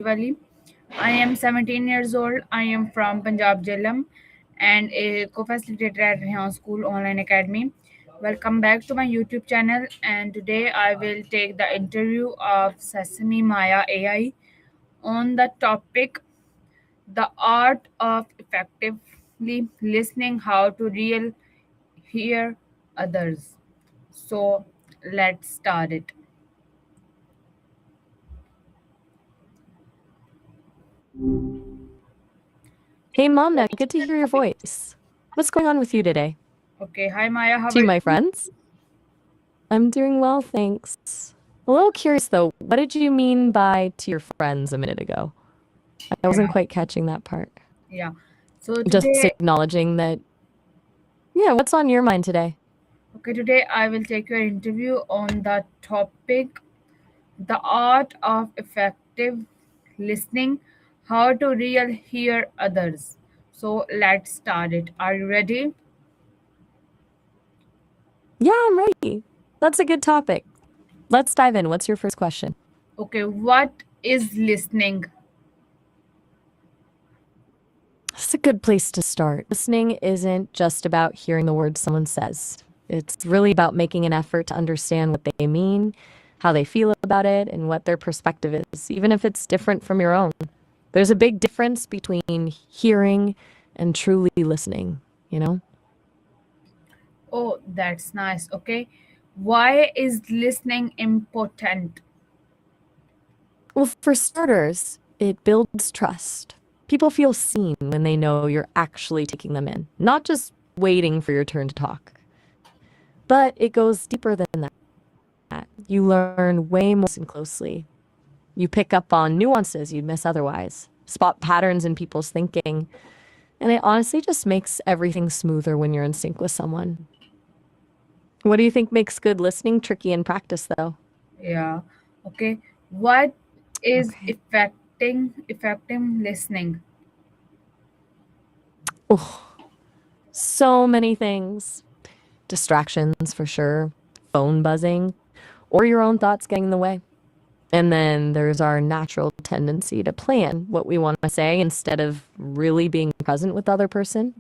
Wali. I am 17 years old. I am from Punjab, Jhelum, and a co-facilitator at Rehan School Online Academy. Welcome back to my YouTube channel. And today I will take the interview of Sesame Maya AI on the topic the art of effectively listening, how to real hear others. So let's start it. Hey, Mamna, good to hear your voice. What's going on with you today? Okay, hi Maya, how To are you, my you? friends? I'm doing well, thanks. A little curious though, what did you mean by to your friends a minute ago? I Yeah, wasn't quite catching that part. yeah. So Just today, acknowledging that, yeah, what's on your mind today? okay, today I will take your interview on the topic the art of effective listening, how to real hear others. So let's start it. Are you ready? Yeah, I'm ready. That's a good topic. Let's dive in. What's your first question? Okay, what is listening? That's a good place to start. Listening isn't just about hearing the words someone says. It's really about making an effort to understand what they mean, how they feel about it, and what their perspective is, even if it's different from your own. There's a big difference between hearing and truly listening, you know? Oh, that's nice. Okay, why is listening important? Well, for starters, it builds trust. People feel seen when they know you're actually taking them in, not just waiting for your turn to talk. But it goes deeper than that. You learn way more and closely. You pick up on nuances you'd miss otherwise, spot patterns in people's thinking, and it honestly just makes everything smoother when you're in sync with someone. What do you think makes good listening tricky in practice, though? Yeah. Okay, what is Okay. effective listening? Oh, so many things. Distractions for sure, phone buzzing, or your own thoughts getting in the way. And then there's our natural tendency to plan what we want to say instead of really being present with the other person.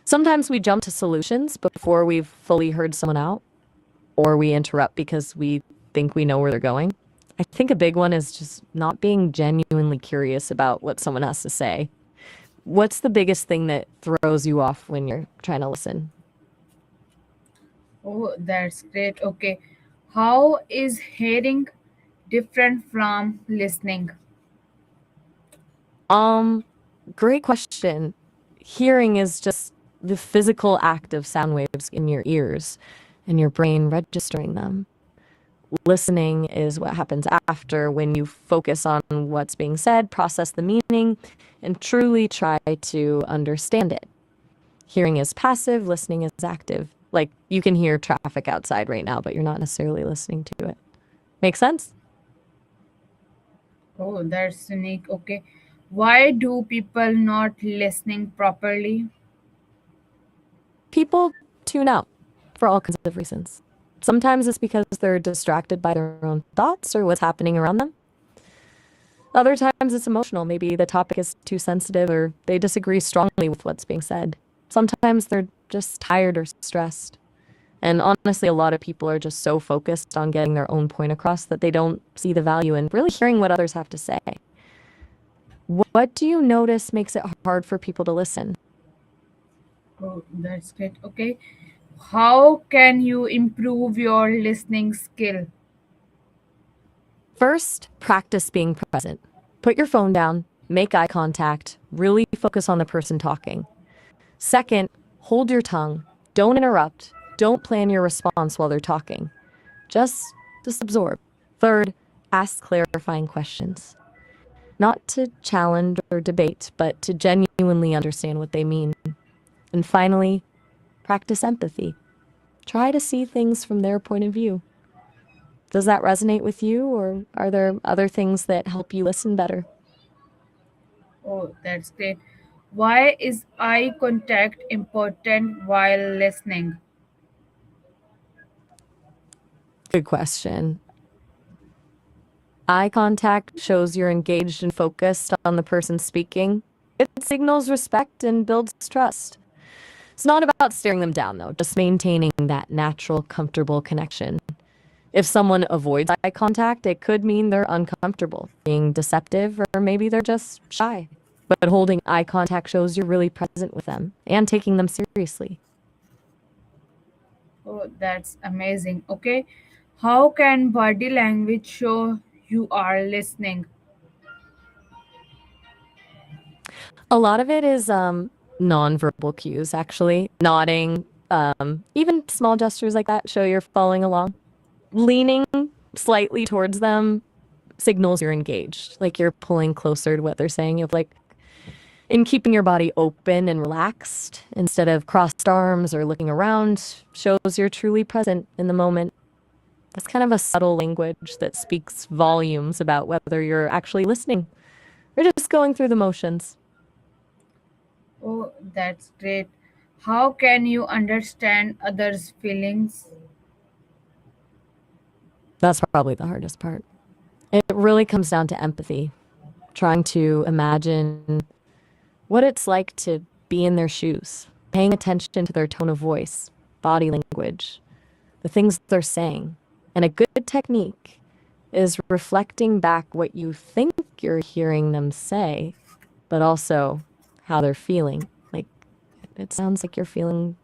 Sometimes we jump to solutions before we've fully heard someone out, or we interrupt because we think we know where they're going. I think a big one is just not being genuinely curious about what someone has to say. What's the biggest thing that throws you off when you're trying to listen? Oh, that's great. Okay. How is hearing different from listening? Um, Great question. Hearing is just the physical act of sound waves in your ears and your brain registering them. Listening is what happens after when you focus on what's being said, process the meaning, and truly try to understand it. Hearing is passive, listening is active. Like you can hear traffic outside right now, but you're not necessarily listening to it. Make sense? Oh, that's unique. Okay. Why do people not listening properly? People tune out for all kinds of reasons. Sometimes it's because they're distracted by their own thoughts or what's happening around them. Other times it's emotional. Maybe the topic is too sensitive or they disagree strongly with what's being said. Sometimes they're just tired or stressed. And honestly, a lot of people are just so focused on getting their own point across that they don't see the value in really hearing what others have to say. What do you notice makes it hard for people to listen? Oh, that's great. Okay. How can you improve your listening skill? First, practice being present. Put your phone down, make eye contact, really focus on the person talking. Second, hold your tongue. Don't interrupt. Don't plan your response while they're talking. Just absorb. Third, ask clarifying questions. Not to challenge or debate, but to genuinely understand what they mean. And finally, practice empathy. Try to see things from their point of view. Does that resonate with you, or are there other things that help you listen better? Oh, that's great. Why is eye contact important while listening? Good question. Eye contact shows you're engaged and focused on the person speaking. It signals respect and builds trust. It's not about staring them down, though, just maintaining that natural, comfortable connection. If someone avoids eye contact, it could mean they're uncomfortable, being deceptive, or maybe they're just shy. But holding eye contact shows you're really present with them and taking them seriously. Oh, that's amazing. Okay. How can body language show you are listening? A lot of it is nonverbal cues, actually. Nodding, even small gestures like that show you're following along. Leaning slightly towards them signals you're engaged, like you're pulling closer to what they're saying. You have like in keeping your body open and relaxed instead of crossed arms or looking around shows you're truly present in the moment. That's kind of a subtle language that speaks volumes about whether you're actually listening or just going through the motions. Oh, that's great. How can you understand others' feelings? That's probably the hardest part. It really comes down to empathy, trying to imagine what it's like to be in their shoes, paying attention to their tone of voice, body language, the things they're saying. And a good technique is reflecting back what you think you're hearing them say, but also how they're feeling. Like, it sounds like you're feeling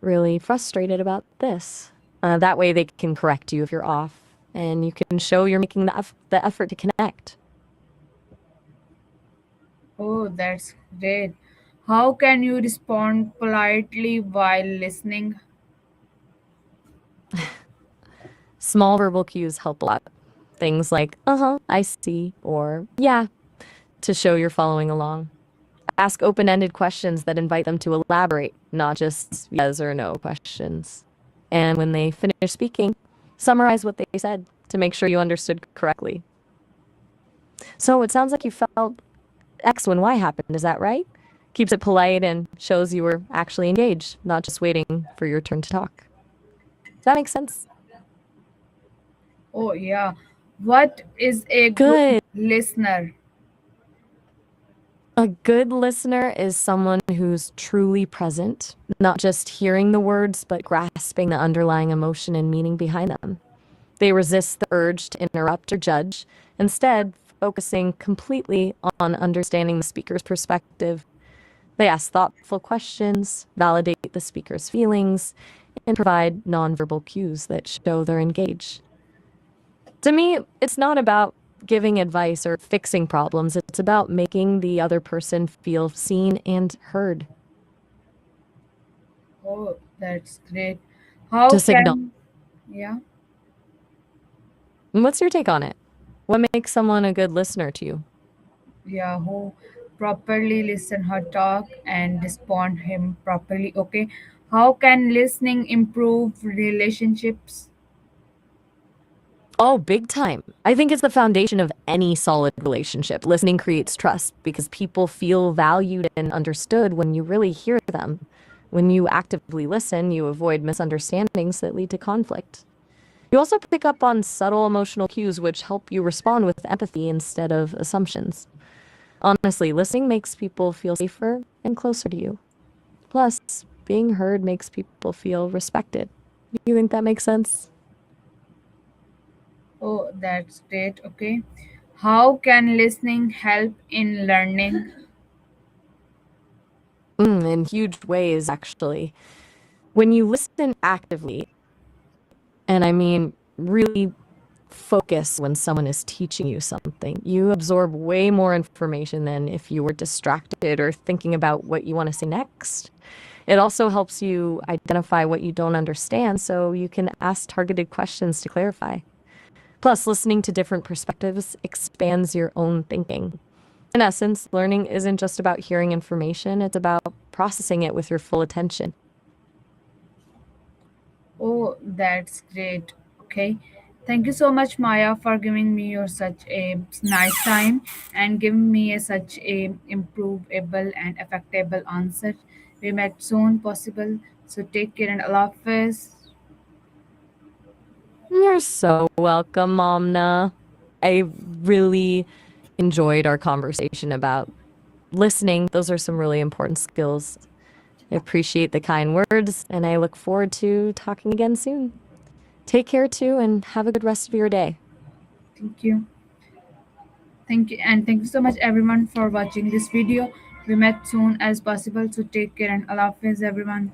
really frustrated about this. That way, they can correct you if you're off, and you can show you're making the effort to connect. Oh, that's great. How can you respond politely while listening? Small verbal cues help a lot. Things like, I see, or yeah, to show you're following along. Ask open ended questions that invite them to elaborate, not just yes or no questions. And when they finish speaking, summarize what they said to make sure you understood correctly. So it sounds like you felt X when Y happened, is that right? Keeps it polite and shows you were actually engaged, not just waiting for your turn to talk. Does that make sense? Oh, yeah. What is a good Good. listener? A good listener is someone who's truly present, not just hearing the words, but grasping the underlying emotion and meaning behind them. They resist the urge to interrupt or judge, instead, focusing completely on understanding the speaker's perspective. They ask thoughtful questions, validate the speaker's feelings, and provide nonverbal cues that show they're engaged. To me, it's not about giving advice or fixing problems, it's about making the other person feel seen and heard Oh, that's great. How to signal. can, yeah, What's your take on it? What makes someone a good listener to you? yeah, who properly listen her talk and respond him properly? Okay. How can listening improve relationships? Oh, big time. I think it's the foundation of any solid relationship. Listening creates trust because people feel valued and understood when you really hear them. When you actively listen, you avoid misunderstandings that lead to conflict. You also pick up on subtle emotional cues which help you respond with empathy instead of assumptions. Honestly, listening makes people feel safer and closer to you. Plus, being heard makes people feel respected. You think that makes sense? Oh, that's great. Okay. How can listening help in learning? In huge ways, actually. When you listen actively, and I mean really focus when someone is teaching you something, you absorb way more information than if you were distracted or thinking about what you want to say next. It also helps you identify what you don't understand so you can ask targeted questions to clarify. Plus, listening to different perspectives expands your own thinking. In essence, learning isn't just about hearing information, it's about processing it with your full attention. Oh, that's great. Okay. Thank you so much, Maya, for giving me your such a nice time and giving me a, such a improvable and effectable answer. We met soon possible. So take care and Allah Hafiz. You're so welcome, Momna. I really enjoyed our conversation about listening. Those are some really important skills. I appreciate the kind words, and I look forward to talking again soon. Take care too, and have a good rest of your day. Thank you. Thank you, and thank you so much everyone for watching this video. We met soon as possible, so take care and Allah Hafiz everyone.